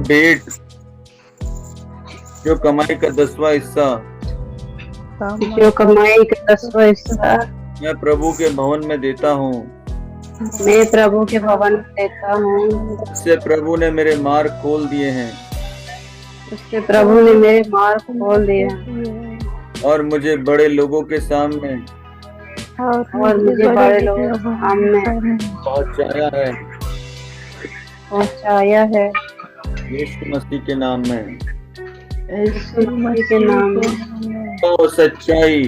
भेंट जो कमाई का 10वां हिस्सा जो कमाई का 10वां हिस्सा मैं प्रभु के भवन में देता हूँ। मैं प्रभु के भवन में देता हूँ। इससे प्रभु ने मेरे मार्ग खोल दिए हैं उससे प्रभु ने मेरे मार्ग खोल दिए हैं और मुझे बड़े लोगों के सामने और मुझे बड़े लोगों के सामने पहुंचाया है यीशु मसीह के नाम में। यीशु मसीह के नाम में। तो सच्चाई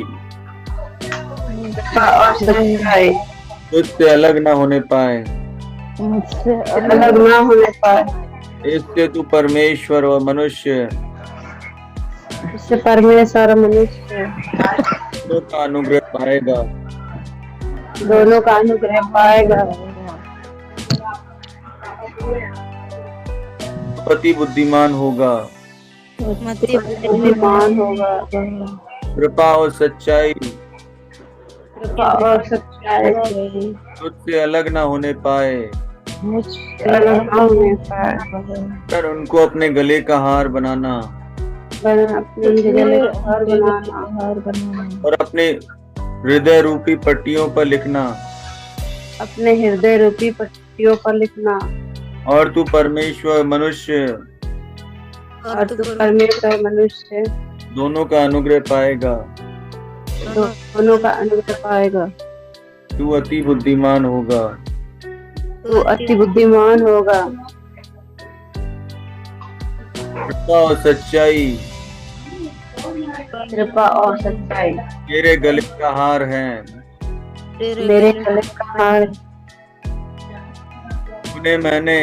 और सच्चाई तुझसे अलग ना होने पाए, मुझसे अलग ना होने पाए। इससे तू परमेश्वर और मनुष्य इससे परमेश्वर और मनुष्य दोनों का अनुग्रह पाएगा। दोनों का अनुग्रह पाएगा। अति बुद्धिमान होगा, बुद्धिमान होगा। कृपा और सच्चाई कृपा और सच्चाई तुझसे अलग ना होने पाए, मुझसे अलग ना होने पाए। पर उनको अपने गले का हार बनाना अपने गले का हार बनाना और अपने हृदय रूपी पट्टियों पर लिखना। अपने हृदय रूपी पट्टियों पर लिखना। और तू परमेश्वर मनुष्य दोनों का अनुग्रह पाएगा। दोनों का अनुग्रह पाएगा। तू अति बुद्धिमान होगा। तू अति बुद्धिमान होगा। कृपा और सच्चाई कृपा और सच्चाई मेरे गले का हार है। मेरे गले का हार मैंने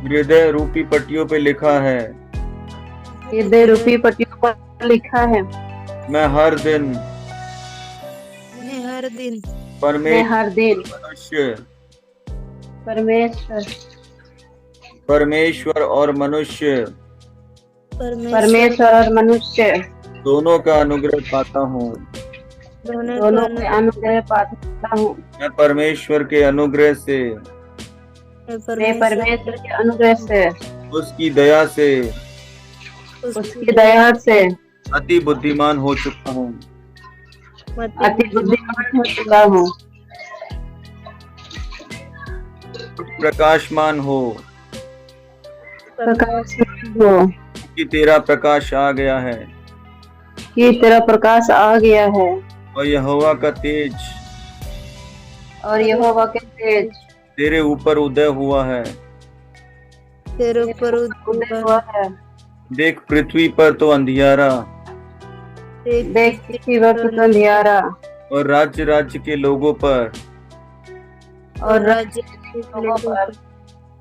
हृदय रूपी पट्टियों पे लिखा है। हृदय रूपी पट्टियों पर लिखा है। मैं हर दिन परमेश्वर और मनुष्य दोनों का अनुग्रह पाता हूँ। दोनों के अनुग्रह पाता हूँ। मैं परमेश्वर के अनुग्रह से उसकी दया से अति बुद्धिमान हो चुका हूँ। प्रकाशमान हो कि तेरा प्रकाश आ गया है। और यहोवा का तेज तेरे ऊपर उदय हुआ है। देख पृथ्वी पर तो अंधियारा और राज्य राज्य के लोगों पर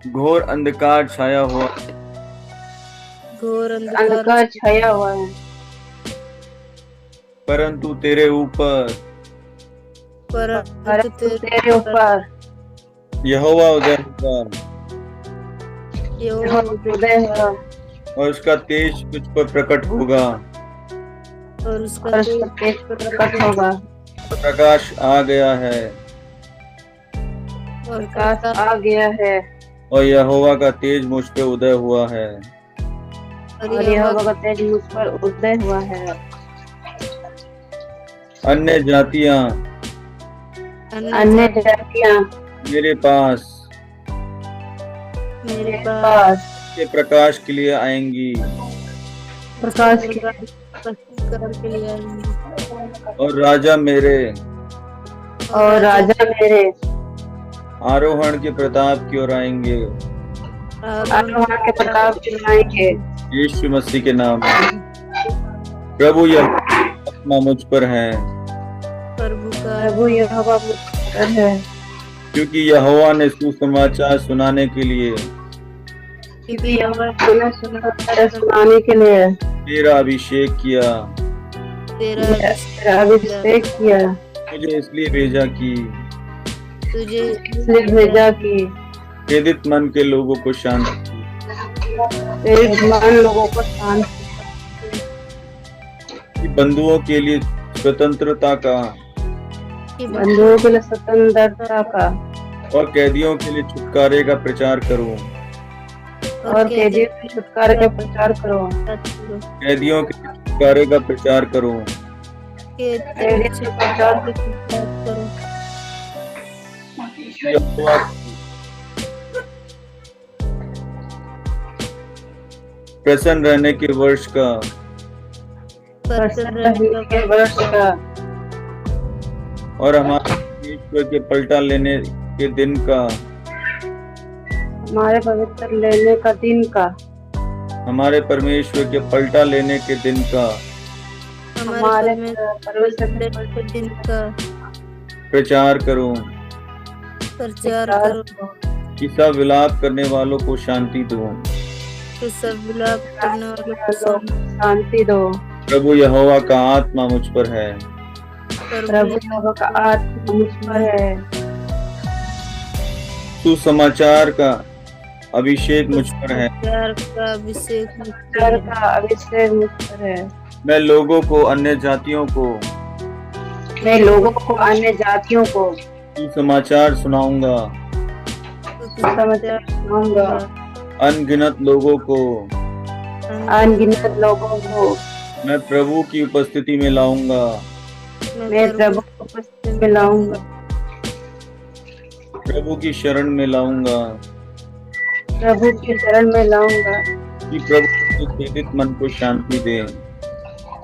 घोर अंधकार छाया हुआ है। परंतु तेरे ऊपर यहोवा उदय होगा और उसका तेज तुझ पर प्रकट होगा। प्रकाश आ गया है और यहोवा का तेज मुझ पे उदय हुआ है। अन्य जातियां मेरे पास के प्रकाश के लिए आएंगी और राजा मेरे आरोहण के प्रताप की ओर आएंगे। यीशु मसीह के नाम में। प्रभु यह आत्मा मुझ पर है क्योंकि यहोवा ने सुसमाचार सुनाने के लिए तेरा अभिषेक किया। मुझे इसलिए भेजा कि पीड़ित मन के लोगों को शांति बंधुओं के लिए स्वतंत्रता का और कैदियों के लिए छुटकारे का प्रचार करूं। और कैदियों के छुटकारे का प्रचार करो। कैदियों के लिए छुटकारे का प्रचार करूं। कैदियों के प्रचार करो। यहोवा प्रसन्न रहने के वर्ष का के वर्ष का और हमारे परमेश्वर के पलटा लेने के दिन का, हमारे पवित्र लेने का दिन का, हमारे परमेश्वर के पलटा लेने के दिन का हमारे पवित्र के दिन का प्रचार करूं। प्रचार करो। कि सब विलाप करने वालों को शांति दूं। कि सब विलाप करने वालों को शांति दो। प्रभु यहोवा का आत्मा मुझ पर है। प्रभु यहोवा का आत्मा मुझ पर है। सुसमाचार का अभिषेक मुझ पर है। प्यार का अभिषेक मुझ पर प्यार है। का अभिषेक मुझ पर है। मैं लोगों को, अन्य जातियों को मैं लोगों को, अन्य जातियों को सुसमाचार सुनाऊंगा। समाचार सुनाऊंगा। अनगिनत लोगों को अनगिनत लोगों को मैं प्रभु की उपस्थिति में लाऊंगा। मैं प्रभु को उपस्थिति में लाऊंगा। प्रभु की शरण में लाऊंगा। प्रभु की शरण में लाऊंगा। कि प्रभु के पीड़ित मन को शांति दे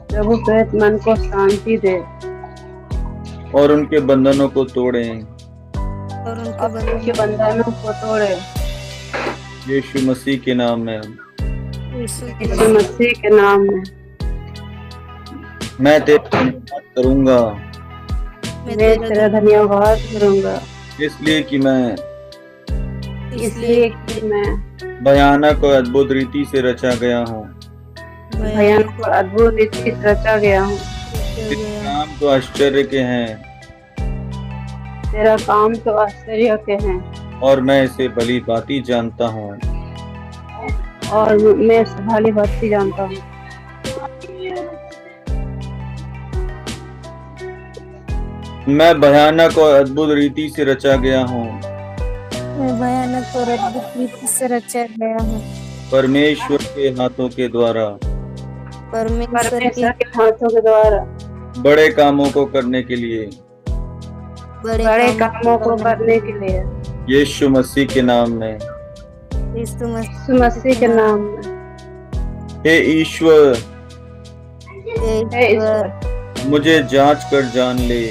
प्रभु पीड़ित मन को शांति दे और उनके बंधनों को तोड़े। और उनके बंधनों को तोड़े। यीशु मसीह के नाम में। यीशु यीशु मसीह के नाम में मैं तेरा धन्यवाद करूंगा, मैं तेरा धन्यवाद करूंगा। इसलिए कि मैं इसलिए कि मैं भयानक और अद्भुत रीति से रचा गया हूँ। भयानक और अद्भुत रीति से रचा गया हूँ। तेरे काम तो आश्चर्य के हैं तेरा काम तो आश्चर्य के हैं और मैं इसे भली भांति जानता हूँ। और मैं इसे भली भांति जानता हूँ। मैं भयानक और अद्भुत रीति से रचा गया हूँ। मैं भयानक और अद्भुत रीति से रचा गया हूँ। परमेश्वर के हाथों के द्वारा परमेश्वर के हाथों के द्वारा बड़े कामों को करने के लिए, बड़े कामों को करने के लिए यीशु मसीह के नाम में। यीशु मसीह के नाम में। हे ईश्वर, हे ईश्वर, मुझे जांच कर जान ले।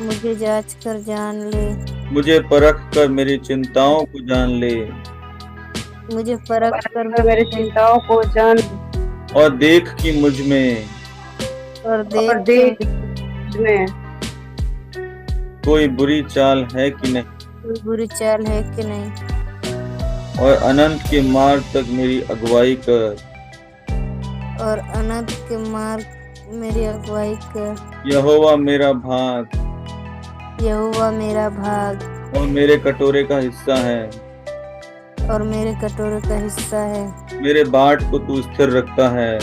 मुझे जांच कर जान ले। मुझे परख कर मेरी चिंताओं को जान ले। मुझे परख कर मेरी चिंताओं को जान और देख कि मुझ में और देख में कोई बुरी चाल है कि नहीं, कोई बुरी चाल है कि नहीं। और अनंत के मार्ग तक मेरी अगुवाई कर। और अनंत के मार्ग मेरी अगुवाई कर। यहोवा मेरा भाग यहोवा मेरा भाग और मेरे कटोरे का हिस्सा है। और मेरे कटोरे का हिस्सा है। मेरे बाट को तू स्थिर रखता है।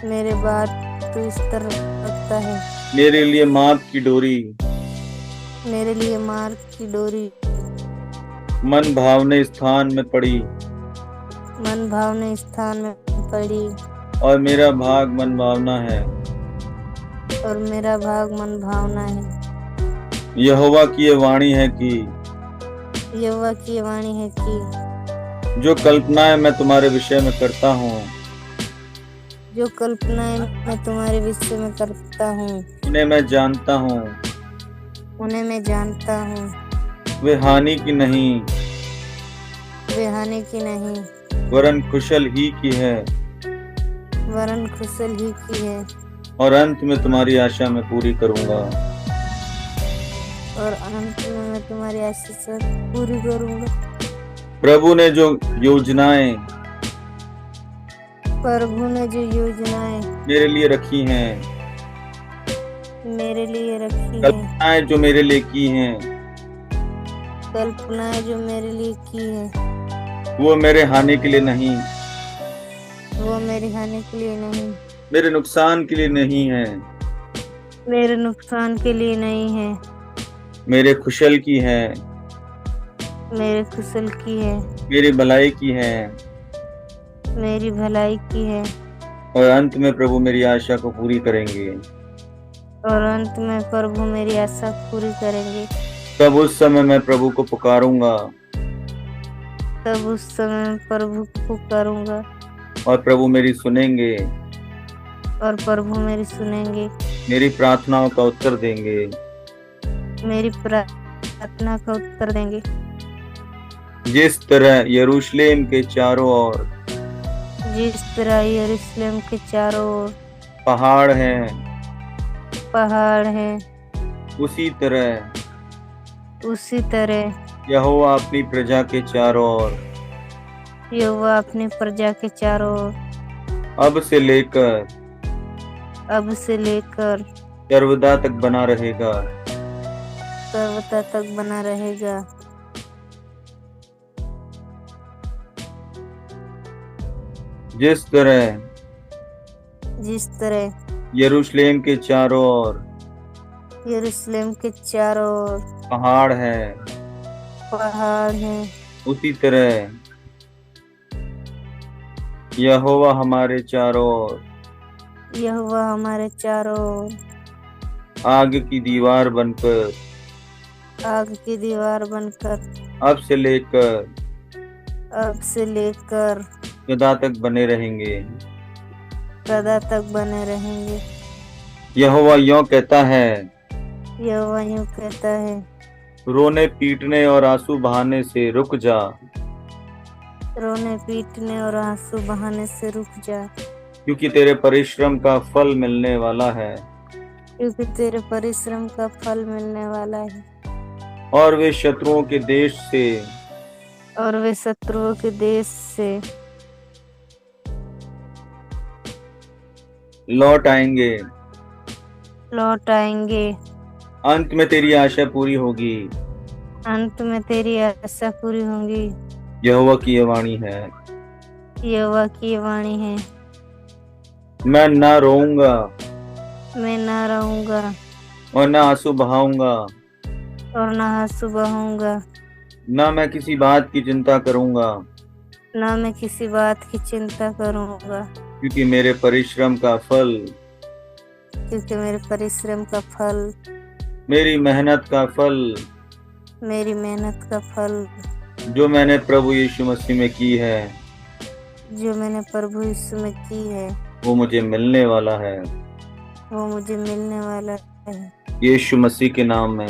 मेरे बाट तू स्थिर रखता है। मेरे लिए माप की डोरी, मेरे लिए मार्ग की डोरी मन भावने स्थान में पड़ी। मन भावने स्थान में पड़ी। और मेरा भाग मन भावना है। और मेरा भाग मन भावना है। यहोवा की ये वाणी है कि यहोवा की वाणी है कि जो कल्पनाएं मैं तुम्हारे विषय में करता हूँ, जो कल्पनाएं मैं तुम्हारे विषय में करता हूँ, उन्हें मैं जानता हूँ। उन्हें मैं जानता हूँ। वे हानि की नहीं, वे हानि की नहीं, वरन कुशल ही की है। वरन कुशल ही की है। और अंत में तुम्हारी आशा मैं पूरी करूंगा। और अंत में मैं तुम्हारी आशीष पूरी करूंगा। प्रभु ने जो योजनाएं मेरे लिए रखी हैं, मेरे लिए रखी है। कल्पनाएं जो मेरे लिए की हैं, कल्पनाएं जो मेरे लिए की है, वो मेरे हानि के लिए नहीं, वो मेरी हानि के लिए नहीं, मेरे नुकसान के लिए नहीं है, मेरे नुकसान के लिए नहीं है, मेरे खुशल की है। मेरे कुशल की है, मेरी भलाई की है, मेरी भलाई की है, और अंत में प्रभु मेरी आशा को पूरी करेंगे। और अंत में प्रभु मेरी आशा पूरी करेंगे। तब उस समय मैं प्रभु को पुकारूंगा, तब उस समय मैं प्रभु को पुकारूंगा, और प्रभु मेरी सुनेंगे, और प्रभु मेरी सुनेंगे, मेरी प्रार्थनाओं का उत्तर देंगे। मेरी प्रार्थना का उत्तर देंगे। जिस तरह यरूशलेम के चारों ओर जिस तरह यरूशलेम के चारों ओर पहाड़ हैं, पहाड़ है, उसी उसी तरह यहोवा अपनी प्रजा के चारों ओर यहोवा अपनी प्रजा के चारों ओर अब से लेकर सर्वदा तक बना रहेगा। सर्वदा तक बना रहेगा। जिस तरह यरूशलेम के चारों ओर यरूशलेम के चारों ओर पहाड़ है, उसी तरह यहोवा हमारे चारों ओर यहोवा हमारे चारों ओर आग की दीवार बनकर अब से लेकर सदा तक बने रहेंगे। यहोवा यूं कहता है, रोने पीटने और आंसू बहाने से रुक जा, रोने पीटने और आंसू बहाने से रुक जा, क्योंकि तेरे परिश्रम का फल मिलने वाला है, क्योंकि तेरे परिश्रम का फल मिलने वाला है। और वे शत्रुओं के देश से लौट आएंगे। अंत में तेरी आशा पूरी होगी। यहोवा की ये वाणी है। मैं ना रोऊंगा और ना आंसू बहाऊंगा, ना मैं किसी बात की चिंता करूंगा, क्योंकि मेरे परिश्रम का फल, मेरी मेहनत का फल जो मैंने प्रभु यीशु मसीह में की है, वो मुझे मिलने वाला है। यीशु मसीह के नाम में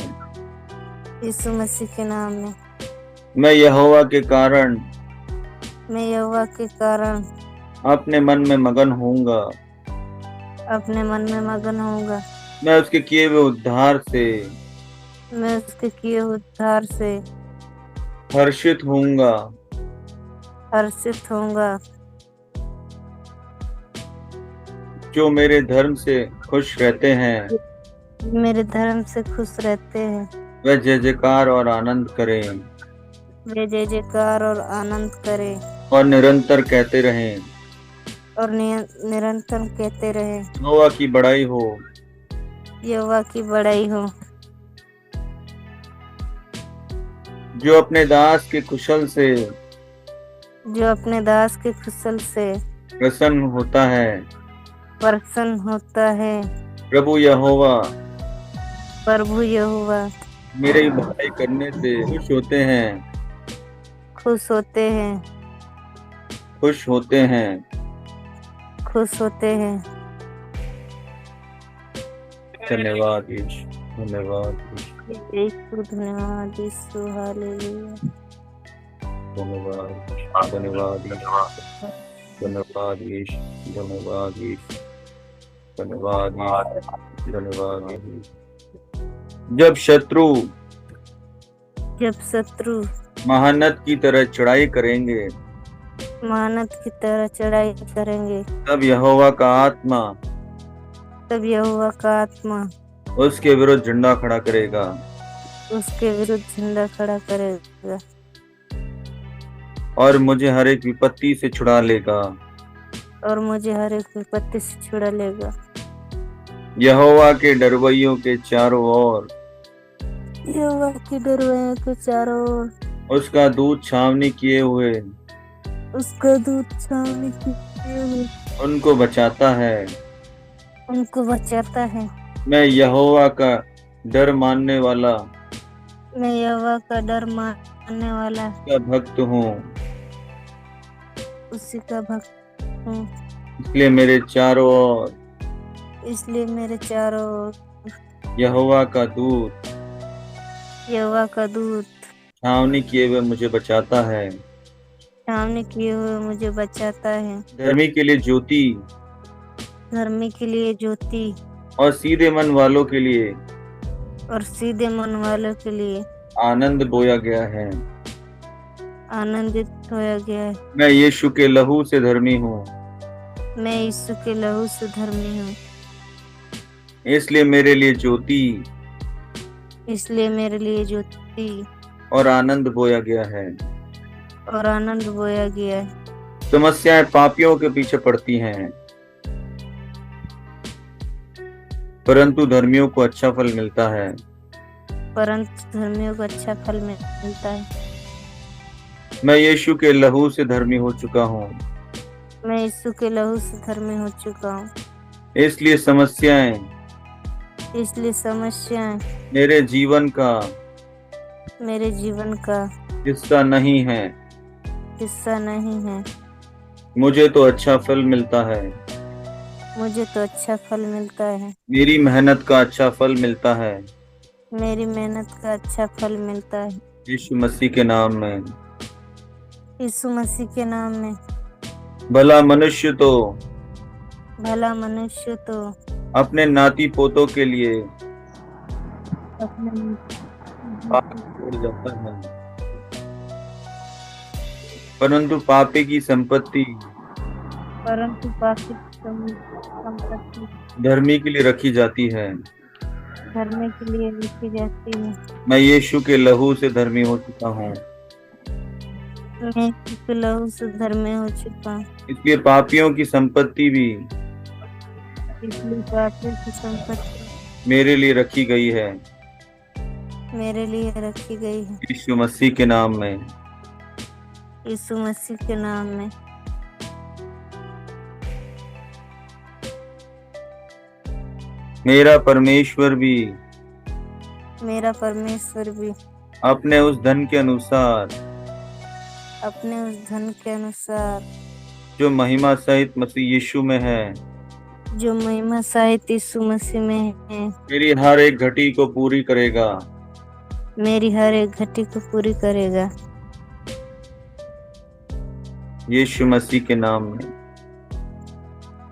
मैं यहोवा के कारण अपने मन में मगन होऊंगा। मैं उसके किए हुए उद्धार से हर्षित होऊंगा। जो मेरे धर्म से खुश रहते हैं, वे जय जयकार और आनंद करें, और निरंतर कहते रहें, यहोवा की बड़ाई हो। जो अपने दास के कुशल से प्रसन्न होता है। प्रभु यहोवा मेरी भलाई करने से खुश होते हैं। धन्यवाद यीशु, धन्यवाद यीशु, धन्यवाद यीशु, हालेलुया। धन्यवाद यीशु, धन्यवाद यीशु। जब शत्रु महानत की तरह चढ़ाई करेंगे, तब यहोवा का आत्मा उसके विरुद्ध झंडा खड़ा करेगा। और मुझे हर एक विपत्ति से छुड़ा लेगा। यहोवा के डरवैयों के चारों ओर उसका दूध छावनी किए हुए उसका दूध छावनी किए हुए उनको बचाता है। उनको बचाता है। मैं यहोवा का डर मानने वाला मैं यहोवा का डर मानने वाला का भक्त हूँ, उसी का भक्त हूँ। इसलिए मेरे चारों ओर इसलिए मेरे चारों ओर यहोवा का दूत यहोवा का दूत छावनी किए हुए मुझे बचाता है। छावनी किए हुए मुझे बचाता है। धर्मी के लिए ज्योति धर्मी के लिए ज्योति और सीधे मन वालों के लिए और सीधे मन वालों के लिए आनंद बोया गया है। आनंदित होया गया है। मैं यीशु के लहू से धर्मी हूँ, मैं यीशु के लहू से धर्मी हूँ, इसलिए मेरे लिए ज्योति इसलिए मेरे लिए ज्योति और आनंद बोया गया है। और आनंद बोया गया है। समस्याएं पापियों के पीछे पड़ती हैं, परंतु धर्मियों को अच्छा फल मिलता है। परंतु धर्मियों को अच्छा फल मिलता है। मैं यीशु के लहू से धर्मी हो चुका हूँ, मैं यीशु के लहू से धर्मी हो चुका हूँ, इसलिए समस्याएं इसलिए समस्याएं मेरे जीवन का हिस्सा नहीं है। हिस्सा नहीं है। मुझे तो अच्छा फल मिलता है, मुझे तो अच्छा फल मिलता है। मेरी मेहनत का अच्छा फल मिलता है। मेरी मेहनत का अच्छा फल मिलता है। यीशु मसीह के नाम में। यीशु मसीह के नाम में। भला मनुष्य तो अपने नाती पोतों के लिए अपने पाप छोड़ जाता है, परंतु पापी की संपत्ति परंतु पापी संपत्ति धर्मी के लिए रखी जाती है। धर्मी के लिए लिखी जाती है। मैं यीशु के लहू से धर्मी हो चुका हूँ, मैं यीशु के लहू से धर्मी हो चुका हूँ, इसलिए पापियों की संपत्ति भी इसलिए पापियों की संपत्ति मेरे लिए रखी गई है। मेरे लिए रखी गई है। यीशु मसीह के नाम में। यीशु मसीह के नाम में। मेरा परमेश्वर भी अपने उस धन के अनुसार जो महिमा सहित मसीह यीशु में है, जो महिमा सहित यीशु मसीह में है, मेरी हर एक घटी को पूरी करेगा। मेरी हर एक घटी को पूरी करेगा। यीशु मसीह के नाम में।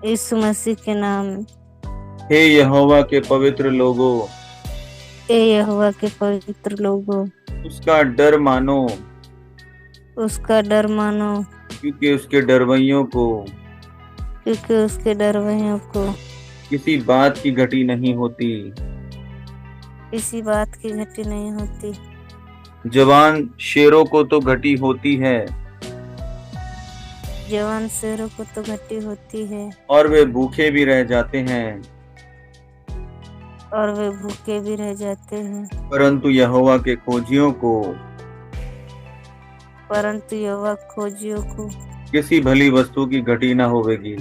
यीशु मसीह के नाम में। हे यहोवा के पवित्र लोगों, हे यहोवा के पवित्र लोगों, उसका डर मानो, उसका डर मानो, क्योंकि उसके डरवैयों को किसी बात की घटी नहीं होती। किसी बात की घटी नहीं होती। जवान शेरों को तो घटी होती है, जवान शेरों को तो घटी होती है, और वे भूखे भी रह जाते हैं, परंतु यहोवा के खोजियों को किसी भली वस्तु की घटी न होवेगी।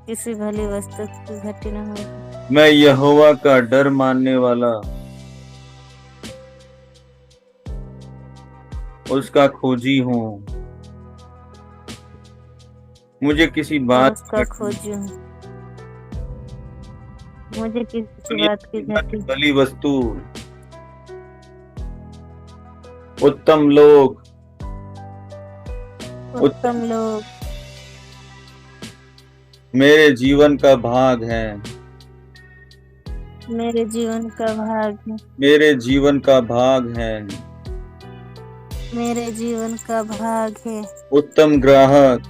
किसी भली वस्तु की घटी न होगी। मैं यहोवा का डर मानने वाला उसका खोजी हूँ, मुझे किसी बात उसका खोजी हूँ, मुझे किसी बात की घटी भली वस्तु, उत्तम लोग मेरे जीवन का भाग है। मेरे जीवन का भाग है। मेरे जीवन का भाग है। मेरे जीवन का भाग है। उत्तम ग्राहक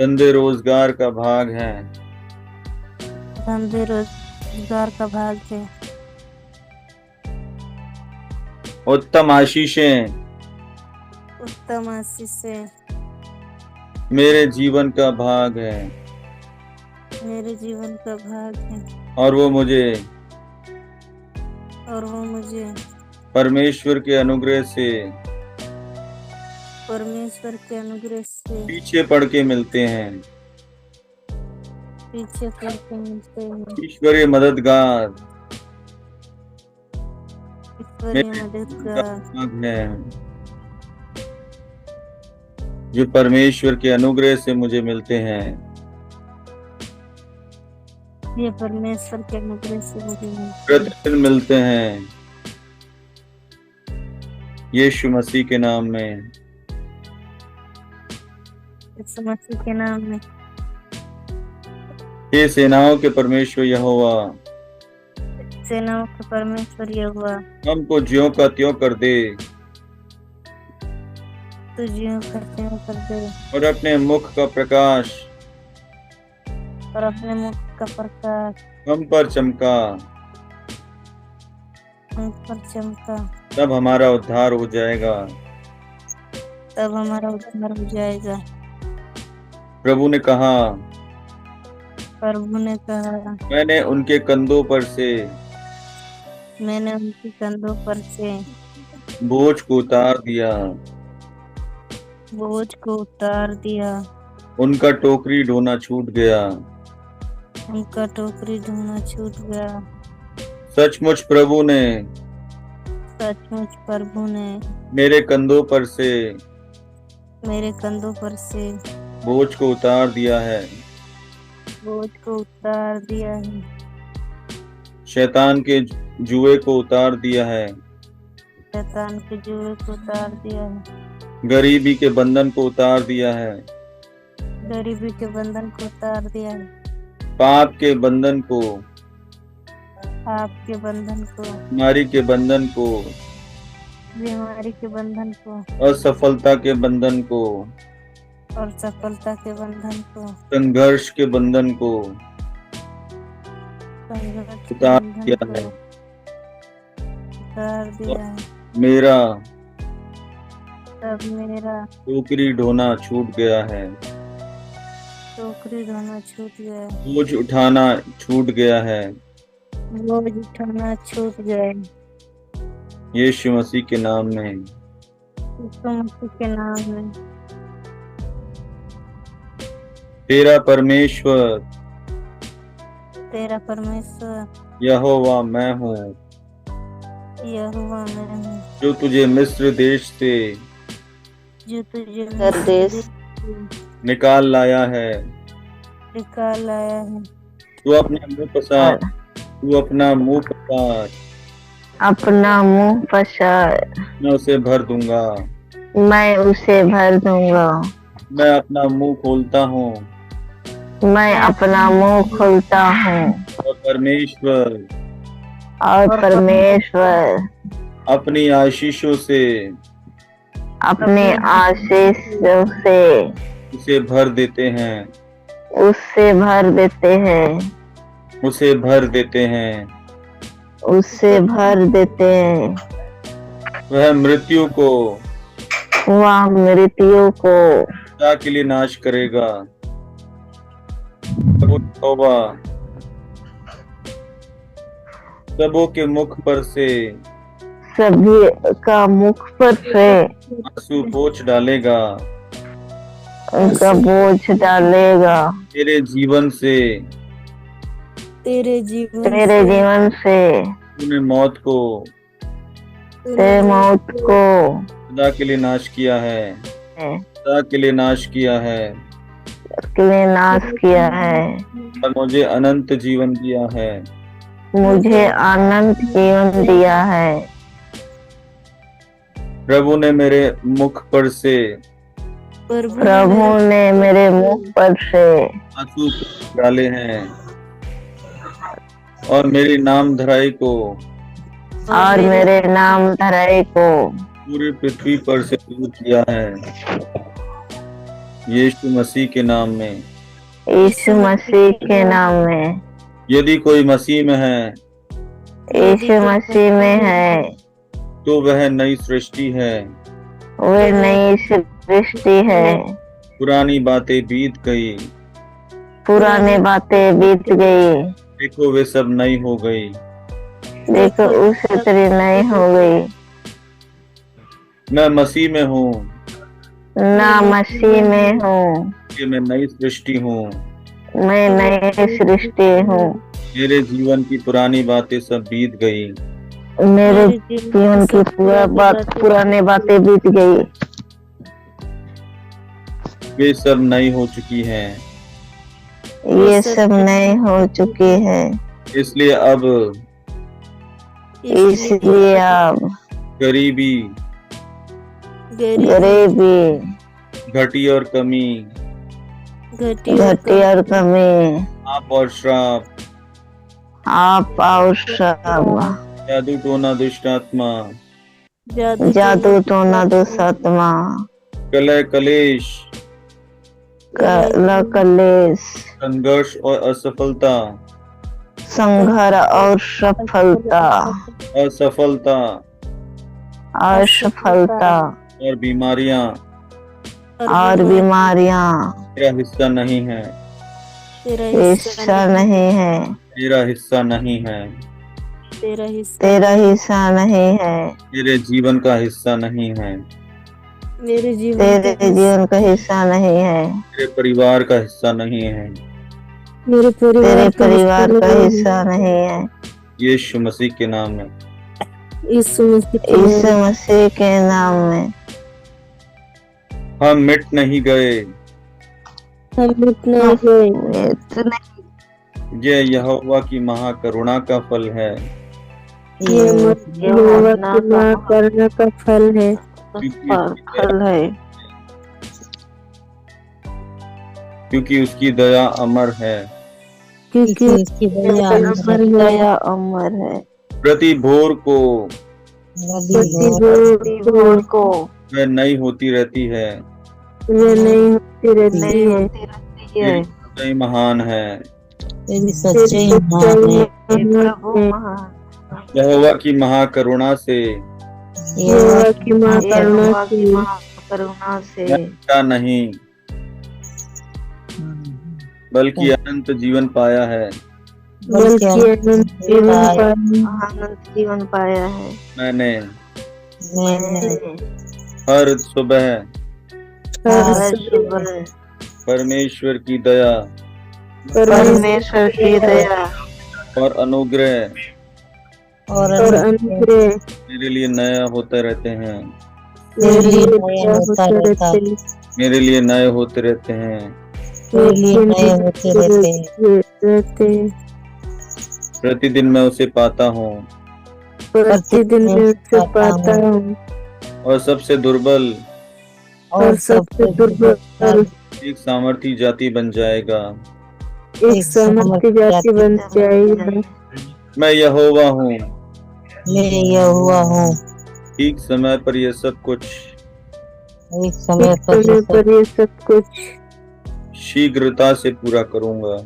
धंधे रोजगार का भाग है। धंधे रोजगार का भाग है। उत्तम आशीषें मेरे जीवन का भाग है। मेरे जीवन का भाग है। और वो मुझे और वो मुझे परमेश्वर के अनुग्रह से पीछे पड़ के मिलते हैं। पीछे करके मिलते हैं। ईश्वरीय मददगार ईश्वरीय मददगार भाग है जो परमेश्वर के अनुग्रह से मुझे मिलते हैं। ये परमेश्वर के अनुग्रह से मुझे मिलते हैं। प्रतिदिन मिलते हैं यीशु मसीह के नाम में। यीशु मसीह के नाम में। हे सेनाओं के परमेश्वर यहोवा, सेनाओं के परमेश्वर यहोवा, हमको ज्यों का त्यों कर दे तू ज्यों करते हो कर दे, और अपने मुख का प्रकाश और अपने मुख का प्रकाश हम पर चमका। हम पर चमका। तब हमारा उद्धार हो जाएगा। तब हमारा उद्धार हो जाएगा। प्रभु ने कहा, प्रभु ने कहा, मैंने उनके कंधों पर से मैंने उनके कंधों पर से बोझ को उतार दिया। बोझ को उतार दिया। उनका टोकरी ढोना छूट गया। उनका टोकरी ढोना छूट गया। सचमुच प्रभु ने सचमुच प्रभु ने मेरे कंधों पर से मेरे कंधों पर से बोझ को उतार दिया है। बोझ को उतार दिया है। शैतान के जुए को उतार दिया है। शैतान के जुए को उतार दिया है। गरीबी के बंधन को उतार दिया है। गरीबी के बंधन को उतार दिया है। पाप के बंधन को, आपके बंधन को, बीमारी के बंधन को, बीमारी के बंधन को, असफलता के बंधन को, और सफलता के बंधन को, संघर्ष के बंधन को संघर्ष के उतार बंधन दिया को है। उतार दिया है। मेरा तब मेरा टोकरी ढोना छूट गया है। टोकरी ढोना छूट गया है। बोझ उठाना छूट गया है। बोझ उठाना छूट गया है। यीशु मसीह के नाम में। यीशु मसीह के नाम में। तेरा परमेश्वर तेरा परमेश्वर यहोवा मैं हूँ, यहोवा मैं हूँ, जो तुझे मिस्र देश से जो तुझे कर देश निकाल लाया है। निकाल लाया है। तू अपना मुंह पसार, तू अपना मुंह पसार, अपना मुंह पसार, मैं उसे भर दूंगा। मैं उसे भर दूंगा। मैं अपना मुंह खोलता हूँ मैं अपना मुंह खोलता हूँ और परमेश्वर और परमेश्वर अपनी आशीषों से अपने आशीषों से उसे भर देते हैं। उससे भर देते हैं। उसे भर देते हैं। उससे भर देते हैं। वह मृत्यु को वह मृत्यु को सदा के लिए नाश करेगा। तौबा सबों के मुख पर से सभी का मुख पर से आंसू पोंछ डालेगा। उनका बोझ डालेगा। तेरे जीवन से तेरे जीवन से तूने मौत को तेरे मौत को सदा के लिए नाश किया है। सदा के लिए नाश किया है नाश किया है और मुझे अनंत जीवन दिया है। मुझे अनंत जीवन दिया है। प्रभु ने मेरे मुख पर से प्रभु ने मेरे मुख पर से आंसू डाले हैं और मेरी नाम धराई को और मेरे नाम धराई को पूरी पृथ्वी पर से दूर किया है। यीशु मसीह के नाम में। यीशु मसीह के नाम में। यदि कोई मसीह में है यीशु मसीह में है तो वह नई सृष्टि है। वह नई सृष्टि है। पुरानी बातें बीत गई, पुरानी बातें बीत गई, देखो वे सब नई हो गई। देखो उस तरह नई हो गई। मैं मसीह में हूँ ना मसीह में हूँ, कि मैं नई सृष्टि हूँ। मैं नई सृष्टि हूँ। मेरे जीवन की पुरानी बातें सब बीत गई। मेरे जीवन की पुरानी बातें बीत गई। वे सब नई हो चुकी हैं। ये सब नए हो चुके हैं। इसलिए अब इसलिए अब गरीबी, गरीबी, घटी और कमी, घटी और कमी, पाप और श्राप, आप और सब, जादू टोना दुष्ट आत्मा, जादू टोना दुष्टात्मा, कलह कलेश, कलेश, संघर्ष और असफलता, संघर्ष और सफलता, असफलता असफलता और बीमारियां मेरा हिस्सा नहीं है। हिस्सा नहीं है। मेरा हिस्सा नहीं है। तेरा हिस्सा नहीं है। मेरे जीवन का हिस्सा नहीं है। तेरे जीवन का हिस्सा नहीं है। मेरे परिवार का हिस्सा नहीं है। तेरे परिवार का हिस्सा नहीं है। यीशु मसीह के नाम में, यीशु मसीह के नाम में हम मिट नहीं गए। ये यहोवा की महाकरुणा का फल है। करुणा का फल है। क्योंकि उसकी दया अमर है। क्योंकि उसकी दया अमर है। प्रति भोर को वह नई होती रहती है। वे नहीं होती रहती है। मेरी सच्चाई महान है। यहोवा की महाकरुणा से मिटा नहीं, बल्कि अनंत जीवन पाया है। अनंत जीवन पाया है। मैंने हर सुबह परमेश्वर की दया और अनुग्रह मेरे लिए नया होते रहते हैं। मेरे लिए नए होते रहते हैं। प्रतिदिन मैं उसे पाता हूँ। और सबसे दुर्बल एक सामर्थी जाति बन जाएगा। मैं यहोवा हूँ। ठीक समय पर यह सब कुछ शीघ्रता से पूरा करूँगा।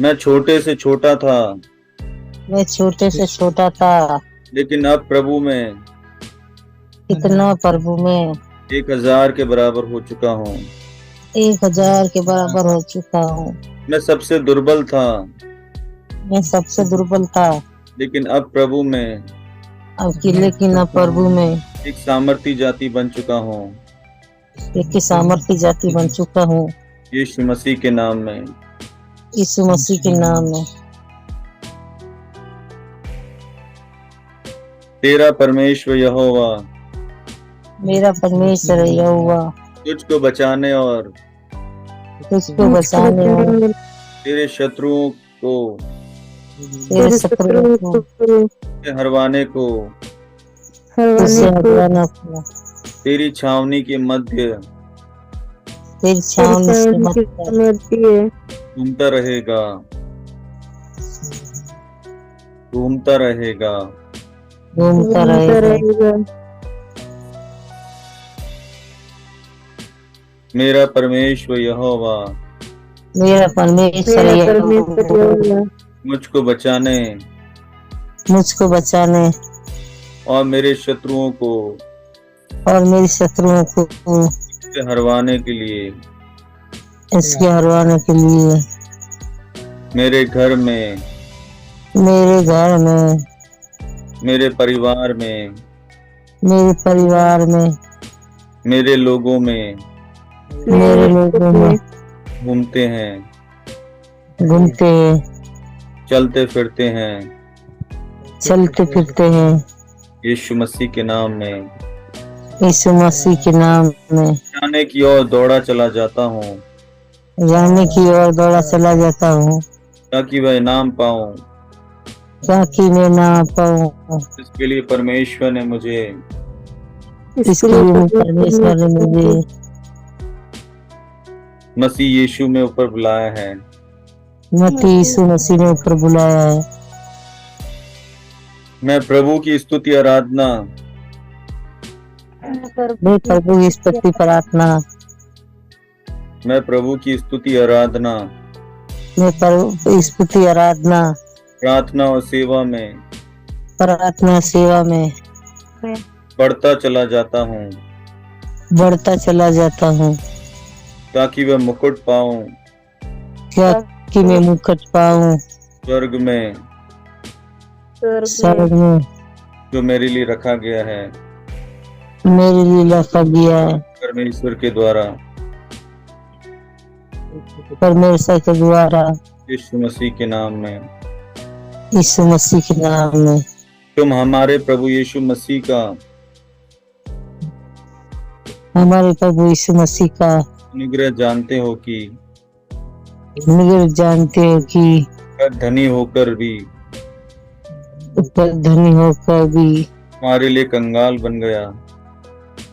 मैं छोटे से छोटा था, लेकिन अब प्रभु में कितना प्रभु में 1000 के बराबर हो चुका हूँ। 1000 के बराबर हो चुका हूँ। मैं सबसे दुर्बल था, लेकिन अब प्रभु में एक सामर्थी जाति बन चुका हूँ। यीशु मसीह के नाम में। तेरा परमेश्वर यहोवा मेरा परमेश्वर यहोवा तुझको बचाने और तेरे शत्रुओं को हरवाने को तेरी छावनी के मध्य घूमता रहेगा। मेरा परमेश्वर यहोवा मुझको बचाने और मेरे शत्रुओं को हरवाने के लिए मेरे घर में, मेरे घर में, मेरे परिवार में, मेरे परिवार में, मेरे लोगों में मेरे लोगों में घूमते हैं, घूमते हैं, चलते फिरते हैं। चलते फिरते हैं। यीशु मसीह के नाम में यीशु मसीह के नाम में जाने की ओर दौड़ा चला जाता हूँ, जाने की ओर दौड़ा चला जाता हूँ, ताकि वह इनाम पाऊं। ताकि मैं ना पाऊँ। इसके लिए परमेश्वर ने मुझे इसके लिए परमेश्वर ने मुझे मसीह यीशु में ऊपर बुलाया है। मसीह यीशु मसीह ने ऊपर बुलाया है। मैं प्रभु की स्तुति आराधना मैं प्रभु की स्तुति प्रार्थना, मैं प्रभु की स्तुति आराधना मैं प्रभु की स्तुति आराधना, प्रार्थना और सेवा में प्रार्थना सेवा में बढ़ता चला जाता हूँ, बढ़ता चला जाता हूँ, ताकि वह मुकुट पाऊं ताकि मैं मुकुट पाऊँ स्वर्ग में, स्वर्ग में जो मेरे लिए रखा गया है मेरे लिए रखा गया है परमेश्वर के द्वारा, परमेश्वर के द्वारा, यीशु मसीह के नाम में। यीशु मसीह के नाम में। तुम हमारे प्रभु यीशु मसीह का हमारे प्रभु यीशु मसीह का अनुग्रह जानते हो कि निगर जानते हो कि वह धनी होकर भी ऊपर धनी होकर भी हमारे लिए कंगाल बन गया,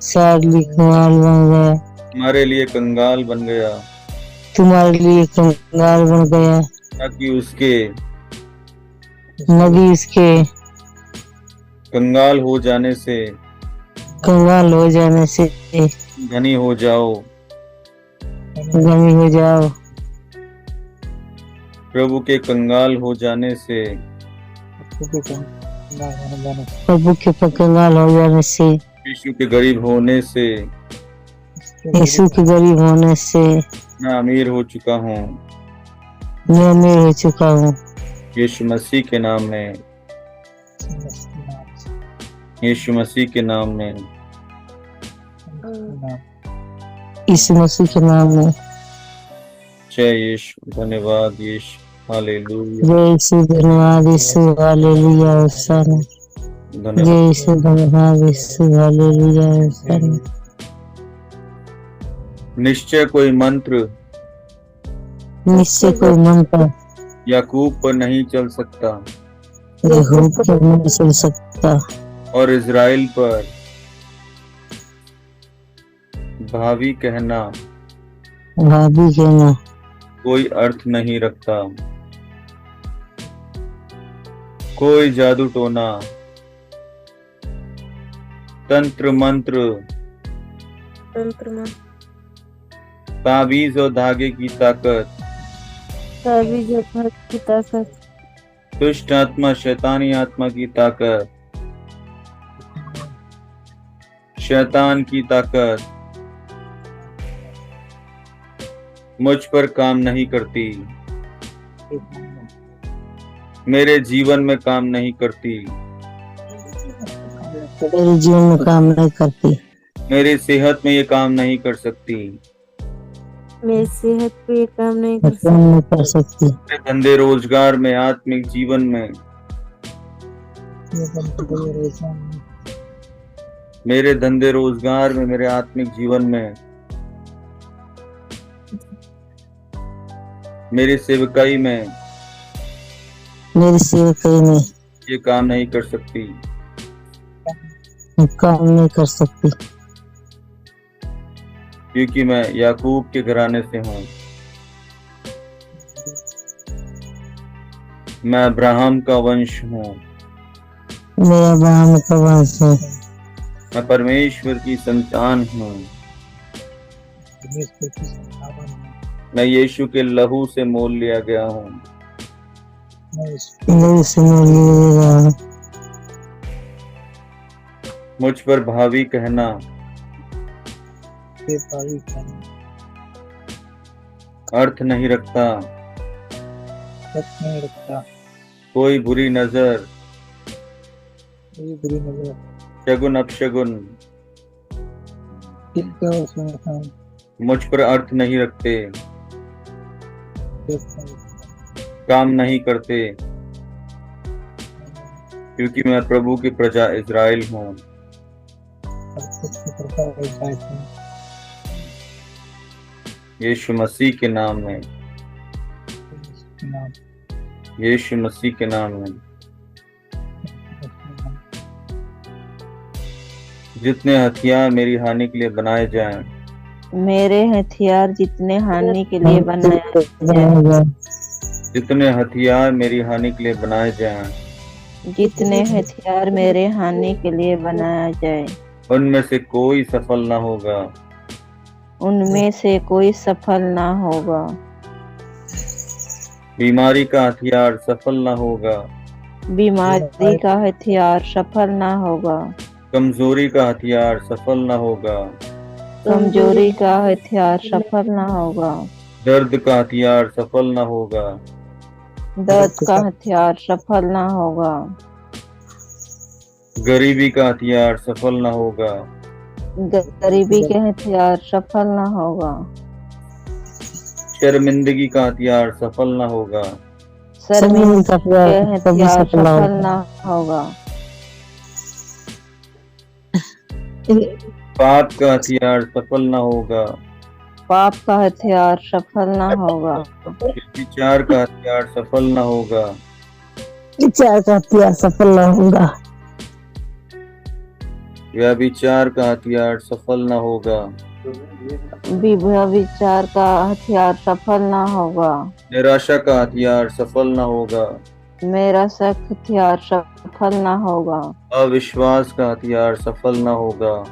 साली कंगाल बन गया, हमारे लिए कंगाल बन गया, तुम्हारे लिए कंगाल बन गया, ताकि उसके नबी इसके कंगाल हो जाने से कंगाल हो जाने से धनी हो जाओ। धनी हो जाओ। प्रभु के कंगाल हो जाने से प्रभु के कंगाल हो जाने से, यीशु के गरीब होने से यीशु के गरीब होने से मैं अमीर हो चुका हूँ। मैं अमीर हो चुका हूँ। यीशु मसीह के नाम में, यीशु मसीह के नाम में, यीशु मसीह के नाम में। जय यीशु, धन्यवाद यीशु, हालेलुया, जय यीशु, धन्यवाद यीशु, हालेलुया, होशाना। धन्यवाद। जय यीशु, धन्यवाद यीशु, हालेलुया, होशाना। निश्चय कोई मंत्र निश्चय कोई मंत्र याकूब पर नहीं चल सकता यहूद पर नहीं चल सकता और इज़राइल पर भावी कहना भाभी कहना कोई अर्थ नहीं रखता। कोई जादू टोना, तंत्र मंत्र, ताबीज और धागे की ताकत, की ताकत, दुष्ट आत्मा, शैतानी आत्मा की ताकत, शैतान की ताकत मुझ पर काम नहीं करती, मेरे जीवन में काम नहीं करती, मेरे जीवन में काम नहीं करती, मेरी सेहत में ये काम नहीं कर सकती, मेरी सेहत पे ये काम नहीं कर काम नहीं कर सकती, मेरे धंधे रोजगार में, आत्मिक जीवन में, मेरे धंधे रोजगार में, मेरे आत्मिक जीवन में, मेरी सेवकाई में मेरी सेवकाई में ये काम नहीं कर सकती। काम नहीं कर सकती, क्योंकि मैं याकूब के घराने से हूँ, मैं अब्राहम का वंश हूँ, मेरा अब्राहम का वंश है, मैं परमेश्वर की संतान हूँ, मैं यीशु के लहू से मोल लिया गया हूँ, मेरे से मिलेगा। मुझ पर भावी कहना अर्थ नहीं रखता। शक नहीं रखता, कोई बुरी नजर, कोई बुरी नजर, शगुन अपशगुन ठीक और सुनसान, मुझ पर अर्थ नहीं रखते, देखता काम नहीं करते, क्योंकि मैं प्रभु की प्रजा इज़राइल हूँ। हर कुछ की प्रकार ऐसा है। यीशु मसीह के नाम में, इसके नाम, यीशु मसीह के नाम में इसके नाम, जितने हथियार मेरी हानि के लिए बनाए जाएं, मेरे हथियार जितने हानि के लिए बनाया जाए, जितने हथियार मेरी हानि के लिए बनाए जाएं, जितने हथियार मेरे हानि के लिए बनाया जाए, उनमें से कोई सफल ना होगा, उनमें से कोई सफल ना होगा। बीमारी का हथियार सफल ना होगा, बीमारी का हथियार सफल ना होगा, कमजोरी का हथियार सफल ना होगा, कमजोरी का हथियार सफल ना होगा, दर्द का हथियार सफल ना होगा, दर्द का हथियार सफल ना होगा, गरीबी का हथियार सफल ना होगा, गरीबी के हथियार सफल ना होगा, शर्मिंदगी का हथियार सफल ना होगा, शर्मिंदगी के हथियार सफल ना होगा, पाप का हथियार सफल ना होगा, पाप का हथियार सफल ना होगा, विचार का हथियार सफल ना होगा, विचार का हथियार सफल ना होगा, व्यभिचार का हथियार सफल ना होगा, विचार का हथियार सफल ना होगा, निराशा का हथियार सफल ना होगा, मेरा शक हथियार सफल ना होगा, अविश्वास का हथियार सफल ना होगा,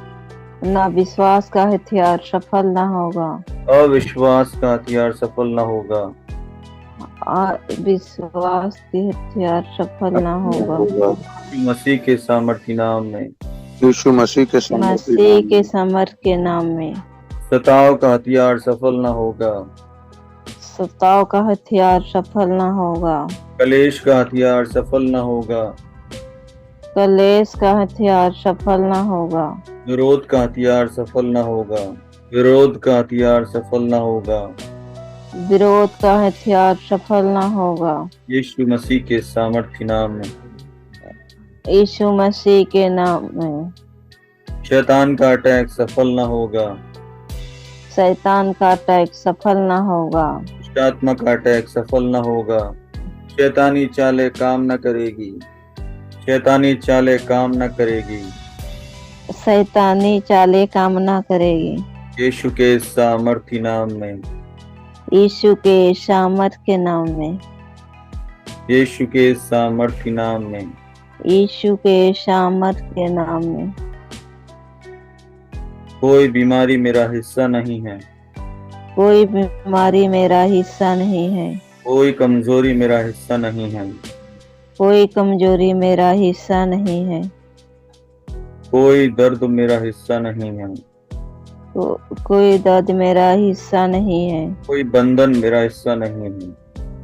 ना विश्वास का हथियार सफल ना होगा, अविश्वास का हथियार सफल ना होगा, विश्वास के हथियार सफल ना होगा। मसीह के सामर्थी नाम में, यीशु मसीह के सामर्थी मसीह नाम के में, समर्थ के नाम में, सताव का हथियार सफल ना होगा, सताव का हथियार सफल ना होगा, कलेश का हथियार सफल ना होगा, कलेश का हथियार सफल ना होगा, विरोध का हथियार सफल ना होगा, विरोध का हथियार सफल ना होगा, विरोध का हथियार सफल ना होगा। यीशु मसीह के सामर्थी नाम में, यीशु मसीह के नाम में, शैतान का अटैक सफल ना होगा, शैतान का अटैक सफल ना होगा, दुष्ट आत्मा का अटैक सफल ना होगा, शैतानी चालें काम न करेगी, शैतानी चालें काम न करेगी, शैतानी चालें काम ना करेगी। यीशु के सामर्थी नाम में, यीशु के सामर्थ के नाम में, यीशु के सामर्थी नाम में, यीशु के सामर्थ के नाम में, कोई बीमारी मेरा हिस्सा नहीं है, कोई बीमारी मेरा हिस्सा नहीं है, कोई कमजोरी मेरा हिस्सा नहीं है, कोई कमजोरी मेरा हिस्सा नहीं है, कोई दर्द मेरा हिस्सा नहीं है, कोई दर्द मेरा हिस्सा नहीं है, कोई बंधन मेरा हिस्सा नहीं है,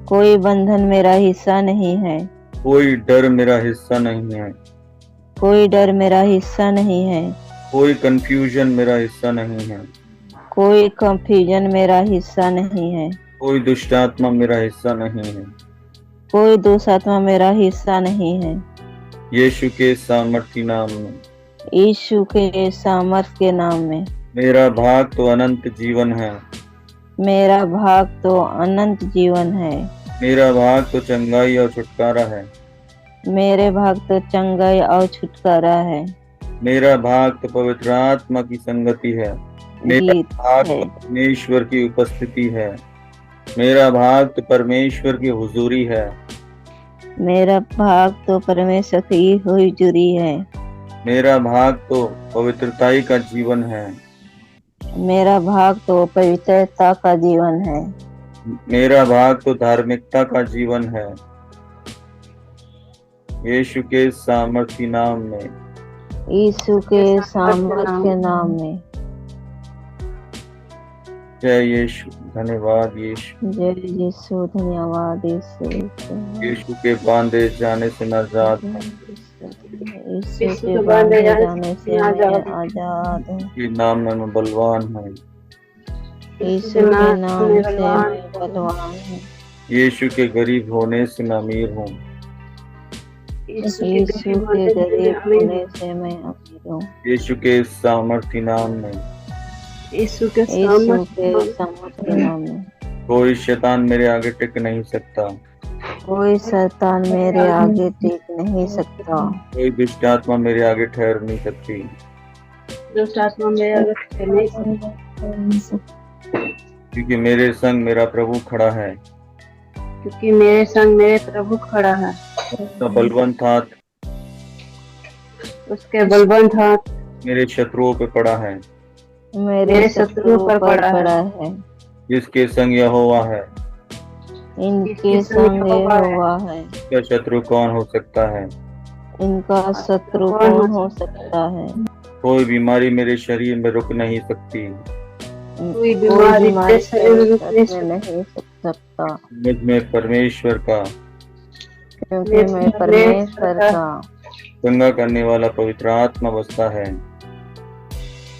कोई बंधन मेरा हिस्सा नहीं है, कोई डर मेरा हिस्सा नहीं है, कोई डर मेरा हिस्सा नहीं है, कोई कंफ्यूजन मेरा हिस्सा नहीं है, कोई कंफ्यूजन मेरा हिस्सा नहीं है, कोई दुष्ट आत्मा मेरा हिस्सा नहीं है, कोई दुष्ट आत्मा मेरा हिस्सा नहीं है। यीशु के सामर्थी नाम में, यीशु के सामर्थ के नाम में, मेरा भाग तो अनंत जीवन है, मेरा भाग तो अनंत जीवन है, मेरा भाग तो चंगाई और छुटकारा है, मेरे भाग तो चंगाई और छुटकारा है, मेरा भाग तो पवित्र आत्मा की संगति है, मेरा जीत भाग है, तो परमेश्वर की उपस्थिति है, मेरा भाग तो परमेश्वर की हुजूरी है, मेरा भाग तो परमेश्वर की हुजूरी है, मेरा भाग तो पवित्रताई का जीवन है, मेरा भाग तो पवित्रता का जीवन है, मेरा भाग तो धार्मिकता का जीवन है। यीशु के सामर्थी नाम में, यीशु के सामर्थ के नाम में, जय यीशु, धन्यवाद यीशु। जय यीशु, धन्यवाद यीशु। यीशु के बांधे जाने से मैं आजाद हूँ। यीशु के बांधे जाने से मैं आजाद हूँ। के नाम में मैं बलवान हूँ। यीशु के नाम से मैं बलवान हूँ। यीशु के गरीब होने से मैं अमीर हूँ। यीशु के गरीब होने से मैं अमीर हूँ। यीशु के सामर्थ्य नाम में, यीशु के सामर्थ्य नाम में कोई शैतान मेरे आगे टिक नहीं सकता। कोई शैतान मेरे आगे टिक नहीं सकता। कोई दुष्ट आत्मा मेरे आगे ठहर नहीं सकती। दुष्ट आत्मा मेरे आगे ठहर नहीं सकती, क्योंकि मेरे संग मेरा प्रभु खड़ा है। क्योंकि मेरे संग मेरे प्रभु खड़ा है। उसका बलवंत हाथ उसके बलवंत हाथ मेरे शत्रुओं पे पड़ा है। मेरे शत्रुओं पर पड़ा है। जिसके संग यहोवा है, इनके संग यहोवा है। इसका शत्रु कौन हो सकता है? इनका शत्रु कौन हो सकता है? कोई बीमारी मेरे शरीर में रुक नहीं सकती। कोई बीमारी मेरे शरीर में रुक नहीं सकता, मुझ में परमेश्वर का, क्योंकि मैं परमेश्वर का चंगा करने वाला पवित्र आत्मा बसता है।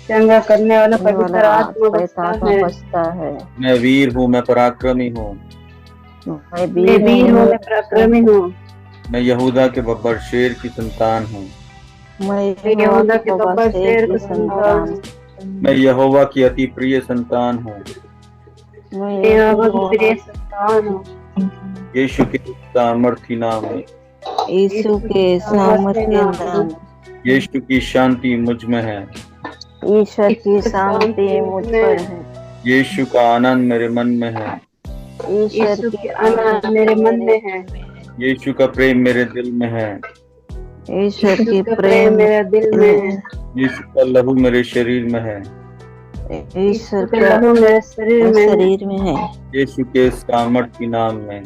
चंगा करने वाला पवित्र आत्मा बसता है। मैं वीर हूँ, मैं पराक्रमी हूँ। मैं वीर हूँ, मैं पराक्रमी हूँ। मैं यहूदा के बब्बर शेर की संतान हूँ। मैं यहोवा के बब्बर शेर की संतान हूँ। मैं यहोवा की अति प्रिय संतान हूँ। मैं यहोवा की प्रिय संतान हूँ। यीशु के सामर्थ्य नाम में, यीशु के सामर्थ्य नाम, यीशु की शांति मुझ में है। ईश्वर की शांति मुझ पर है। यीशु का आनंद मेरे मन में है। यीशु की आनंद मेरे मन में है। यीशु का प्रेम मेरे दिल में है। ईश्वर की प्रेम मेरे दिल में है। यीशु का लहू मेरे शरीर में है। ईश्वर का लहू मेरे शरीर में है। यीशु के सामर्थ्य नाम में,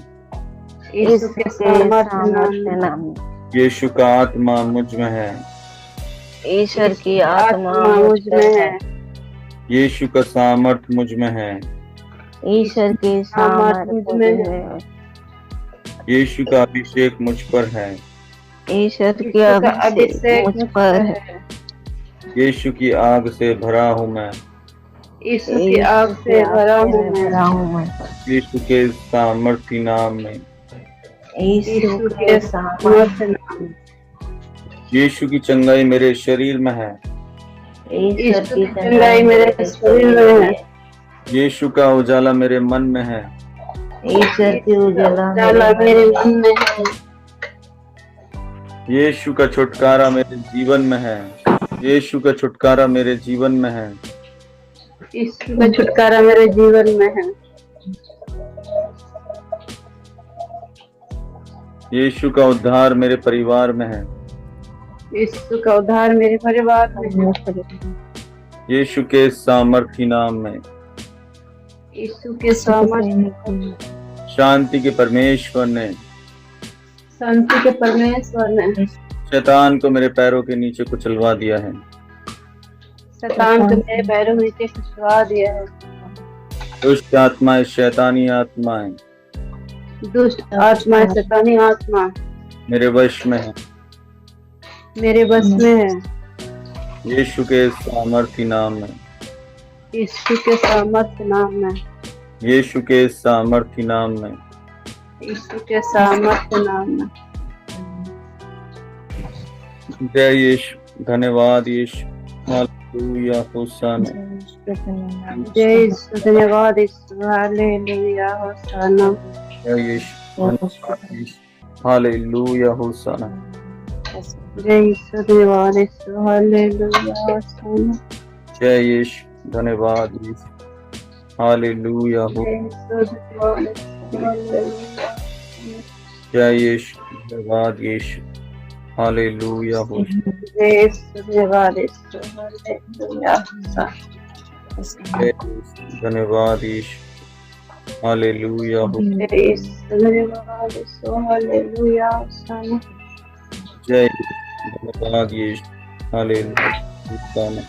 यीशु के सामर्थ्य नाम में, यीशु का आत्मा मुझ में है। ईश्वर की आत्मा मुझ में है। यीशु का सामर्थ्य मुझ में है। ईश्वर की सामर्थ्य मुझ में है। यीशु का अभिषेक मुझ पर है। ईश्वर की अभिषेक मुझ पर है। यीशु की आग से भरा हूँ मैं। यीशु की आग से भरा हूँ मैं। यीशु के सामर्थ्य नाम में, यीशु के सामर्थ्य नाम में, यीशु की चंगाई मेरे शरीर में है। यीशु की चंगाई मेरे शरीर में है। यीशु का उजाला मेरे मन में है। ईश्वर की उजाला मेरे मन में है। यीशु का छुटकारा मेरे जीवन में है। यीशु का छुटकारा मेरे जीवन में है। यीशु का छुटकारा मेरे जीवन में है। यीशु का उद्धार मेरे परिवार में है। यीशु का उद्धार मेरे परिवार में है। यीशु के सामर्थ्य नाम में, यीशु के सामर्थ्य, शांति के परमेश्वर ने, शांति के परमेश्वर ने शैतान को मेरे पैरों के नीचे कुचलवा दिया है। शैतान को मेरे पैरों के नीचे कुचलवा दिया है। दुष्ट आत्माएं, शैतानी आत्माएं, दुष्ट आत्मा, शैतानी आत्मा मेरे वश में है। मेरे बस में है। यीशु के सामर्थ्य नाम में, यीशु के सामर्थ्य नाम में, यीशु के सामर्थ्य नाम में, यीशु के सामर्थ्य नाम में। जय यीशु, धन्यवाद यीशु, हालेलुया, होशाना। जय यीशु, धन्यवाद यीशु, हालेलुया, होशाना। जय यीशु, धन्यवाद यीशु, हालेलुया, होशाना। जय यीशु, धन्यवाद यीशु, हालेलुया, होशाना। जय यीशु, धन्यवाद यीशु, हालेलुया, जय यीशु, धन्यवाद यीशु, हालेलुया, जय यीशु, धन्यवाद यीशु, हालेलुया, जय यीशु, धन्यवाद यीशु, हालेलुया, जय यीशु, धन्यवाद यीशु, हालेलुया, होशाना। जय यीशु, धन्यवाद यीशु, हालेलुया, होशाना।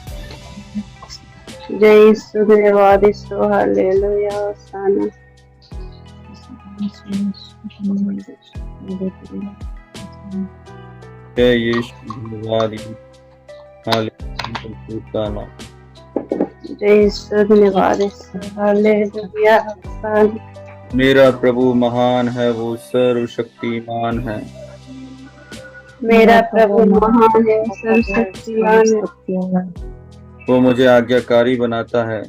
जय यीशु धन्यवाद यीशु हालेलुया होसाना। जय यीशु धन्यवाद हालेलुया। जय यीशु धन्यवाद यीशु हालेलुया होसाना। मेरा प्रभु महान है, वो सर्वशक्तिमान है। मेरा प्रभु महान है, सर्वशक्तिमान है। वो मुझे आज्ञाकारी बनाता है।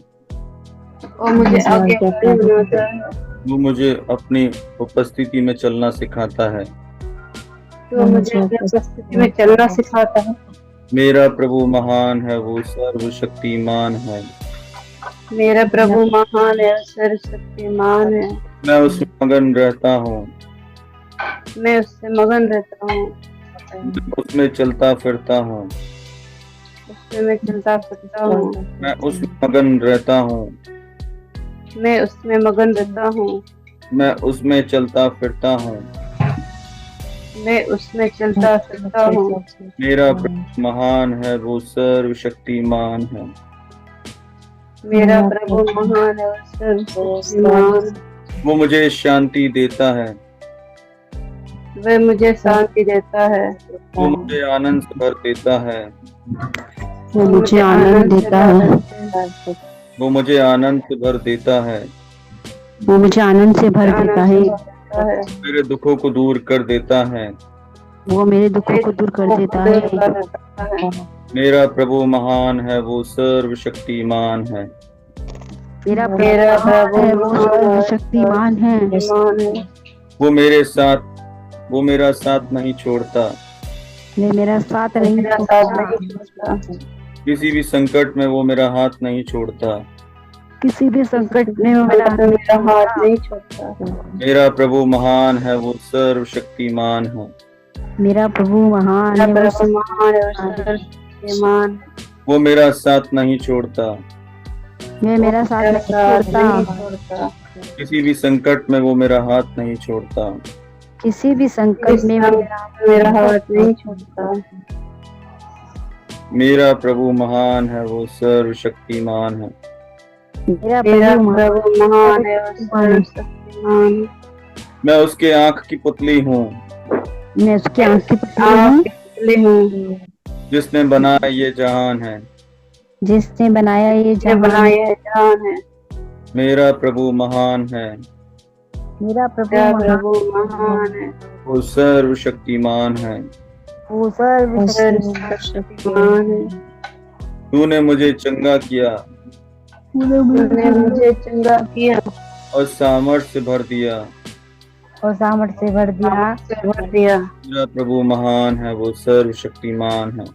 और मुझे आज्ञाकारी बनाता है। वो मुझे अपनी उपस्थिति में चलना सिखाता है। तो मुझे अपनी उपस्थिति में चलना सिखाता है। मेरा प्रभु महान है, वो सर्वशक्तिमान है। मेरा प्रभु महान है, सर्वशक्तिमान है। मैं उसमें मगन रहता हूँ। मैं उससे मगन रहता हूँ। उसमें चलता फिरता हूँ। उससे मैं चलता फिरता हूँ। मैं उसमें मगन रहता हूँ। मैं उसमें मगन रहता हूँ। मैं उसमें चलता फिरता हूँ। मैं उसमें चलता फिरता हूँ। मेरा प्रभु महान है, वो सर्वशक्तिमान है। मेरा प्रभु महान है, सर्वशक्तिमान। वो मुझे शांति देता है। वह मुझे शांति देता है। वो मुझे आनंद से भर देता है। वो मुझे आनंद देता है। वो मुझे आनंद से भर देता है। वो मुझे आनंद से भर देता है। मेरे दुखों को दूर कर देता है। वो मेरे दुखों को दूर कर देता है। मेरा प्रभु महान है, वो सर्वशक्तिमान है। मेरा प्रभु सर्वशक्तिमान है। वो मेरा साथ नहीं छोड़ता। मेरा साथ नहीं छोड़ता। किसी भी संकट में वो मेरा हाथ नहीं छोड़ता। किसी भी संकट में वो मेरा हाथ नहीं छोड़ता। मेरा प्रभु महान है, वो सर्वशक्तिमान है। मेरा प्रभु महान है, वो सर्वशक्तिमान। वो मेरा साथ नहीं छोड़ता। मैं मेरा साथ नहीं छोड़ता। किसी भी संकट में वो मेरा हाथ नहीं छोड़ता। किसी भी संकट में मेरा हाथ नहीं छोड़ता। मेरा प्रभु महान है, वो सर्वशक्तिमान है। मेरा प्रभु महान है, वो सर्वशक्तिमान। मैं उसके आंख की पुतली हूँ। मैं उसकी आंख की पुतली हूँ। जिसने बनाया ये जहान है। जिसने बनाया ये जहान है। मेरा प्रभु महान है। मेरा प्रभु महान है। वो सर्वशक्तिमान है। वो सर्वशक्तिमान है। तूने मुझे चंगा किया तूने मुझे चंगा किया और सामर्थ से भर दिया। और सामर्थ से भर दिया। मेरा प्रभु महान है, वो सर्वशक्तिमान है।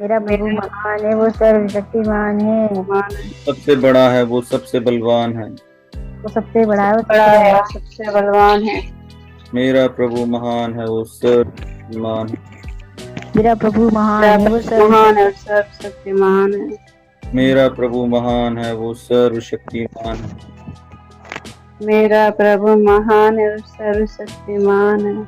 मेरा प्रभु महान है, वो सर्वशक्तिमान है। सबसे बड़ा है, वो सबसे बलवान है। वो सबसे बड़ा है, सबसे बलवान है। मेरा प्रभु महान है, वो सर्वशक्तिमान है। मेरा प्रभु महान है, वो सर्वशक्तिमान है। मेरा प्रभु महान है, वो सर्वशक्तिमान है। मेरा प्रभु महान है, वो सर्वशक्तिमान है।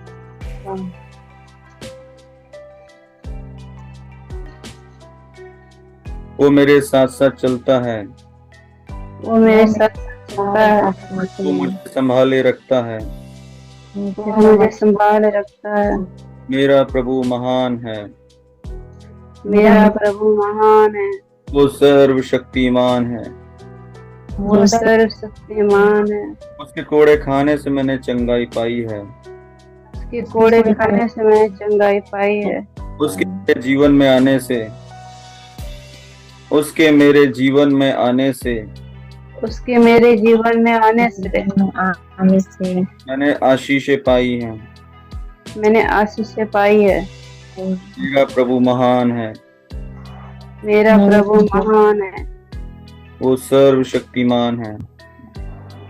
वो मेरे साथ साथ चलता है। वो मेरे साथ चलता है। वो मुझे संभाले रखता है। वो मुझे संभाले रखता है। मेरा प्रभु महान है। मेरा प्रभु महान है। वो सर्वशक्तिमान है। वो सर्वशक्तिमान है। उसके कोड़े खाने से मैंने चंगाई पाई है। उसके कोड़े खाने से मैंने चंगाई पाई है। उसके मेरे जीवन में आने से उसके मेरे जीवन में आने से उसके मेरे जीवन में आने से मैंने आशीषें पाई हैं। मैंने आशीषें पाई है। मेरा प्रभु महान है। मेरा प्रभु महान है। वो सर्वशक्तिमान है।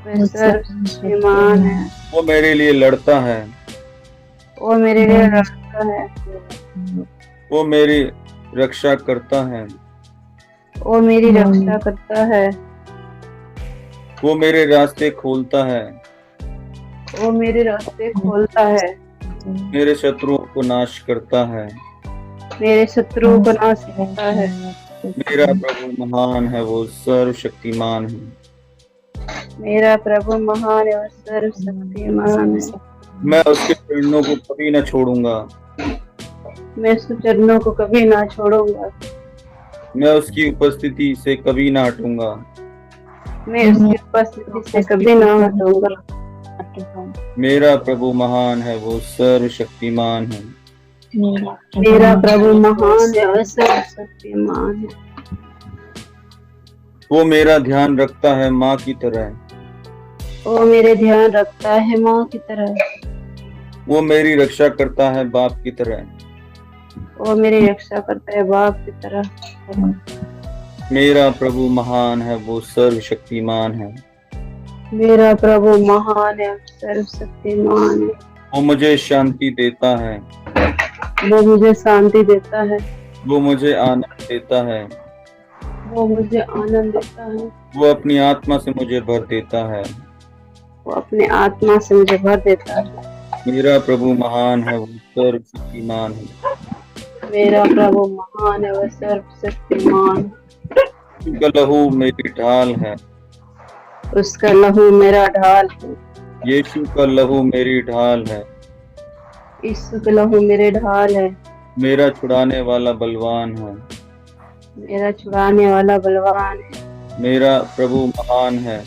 वह सर्वशक्तिमान है। वो मेरे लिए लड़ता है। वो मेरे लिए लड़ता है। वो मेरी रक्षा करता है। वो मेरी रक्षा करता है। वो मेरे रास्ते खोलता है। वो मेरे रास्ते खोलता है। मेरे शत्रुओं को नाश करता है। मेरे शत्रुओं को नाश करता है। मेरा प्रभु महान है, वो सर्वशक्तिमान है। मेरा प्रभु महान है और सर्वशक्तिमान है। मैं उसके चरणों को कभी न छोड़ूंगा। मैं उसके चरणों को कभी ना छोड़ूंगा। मैं उसकी उपस्थिति से कभी ना हटूंगा। मैं उसकी उपस्थिति से कभी ना हटूंगा। मेरा प्रभु महान है, वो सर्वशक्तिमान है। मेरा प्रभु महान है और सर्वशक्तिमान है। वो मेरा ध्यान रखता है माँ की तरह। वो मेरे ध्यान रखता है माँ की तरह। वो मेरी रक्षा करता है बाप की तरह। वो मेरी रक्षा करता है बाप की तरह। मेरा प्रभु महान है, वो सर्वशक्तिमान है। मेरा प्रभु महान है, सर्वशक्तिमान है। वो मुझे शांति देता है। वो मुझे शांति देता है। वो मुझे आनंद देता है। वो मुझे आनंद देता है। वो अपनी आत्मा से मुझे भर देता है। वो अपने आत्मा से मुझे भर देता है। मेरा प्रभु महान है, वो सर्वशक्तिमान है। मेरा प्रभु महान है, वह सर्वशक्तिमान है। उसका लहू मेरी ढाल है। उसका लहू मेरा ढाल है। यीशु का लहू मेरी ढाल है। यीशु का लहू मेरे ढाल है। मेरा छुड़ाने वाला बलवान है। मेरा छुड़ाने वाला बलवान है। मेरा प्रभु महान है।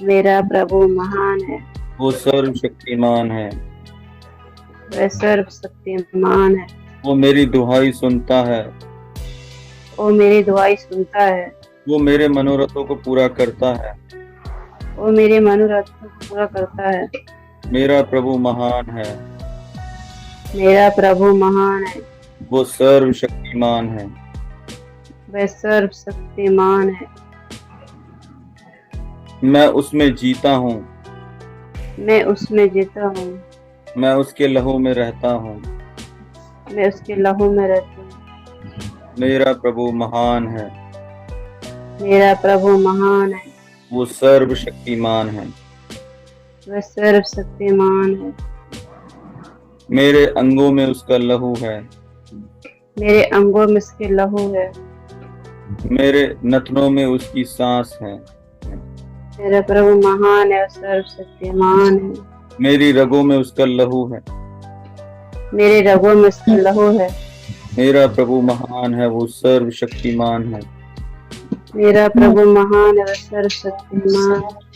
मेरा प्रभु महान है। वो सर्वशक्तिमान है। वह सर्वशक्तिमान है। वो मेरी दुहाई सुनता है। वो मेरी दुआई सुनता है। वो मेरे मनोरथों को पूरा करता है। वो मेरे मनोरथों को पूरा करता है। मेरा प्रभु महान है। मेरा प्रभु महान है। वो सर्वशक्तिमान है। वह सर्वशक्तिमान है। मैं उसमें जीता हूँ। मैं उसमें जीता हूँ। मैं उसके लहू में रहता हूँ। मैं उसके लहू में रहती हूँ। मेरा प्रभु महान है। मेरा प्रभु महान है। वो सर्वशक्तिमान है। वह सर्वशक्तिमान है। मेरे अंगों में उसका लहू है। मेरे अंगों में उसके लहू है। मेरे नथनों में उसकी सांस है। मेरा प्रभु महान है और सर्वशक्तिमान है। मेरी रगों में उसका लहू है। मेरे रगों में उसका लहू है। मेरा प्रभु महान है, वो सर्वशक्तिमान है। मेरा प्रभु महान है और सर्वशक्तिमान है।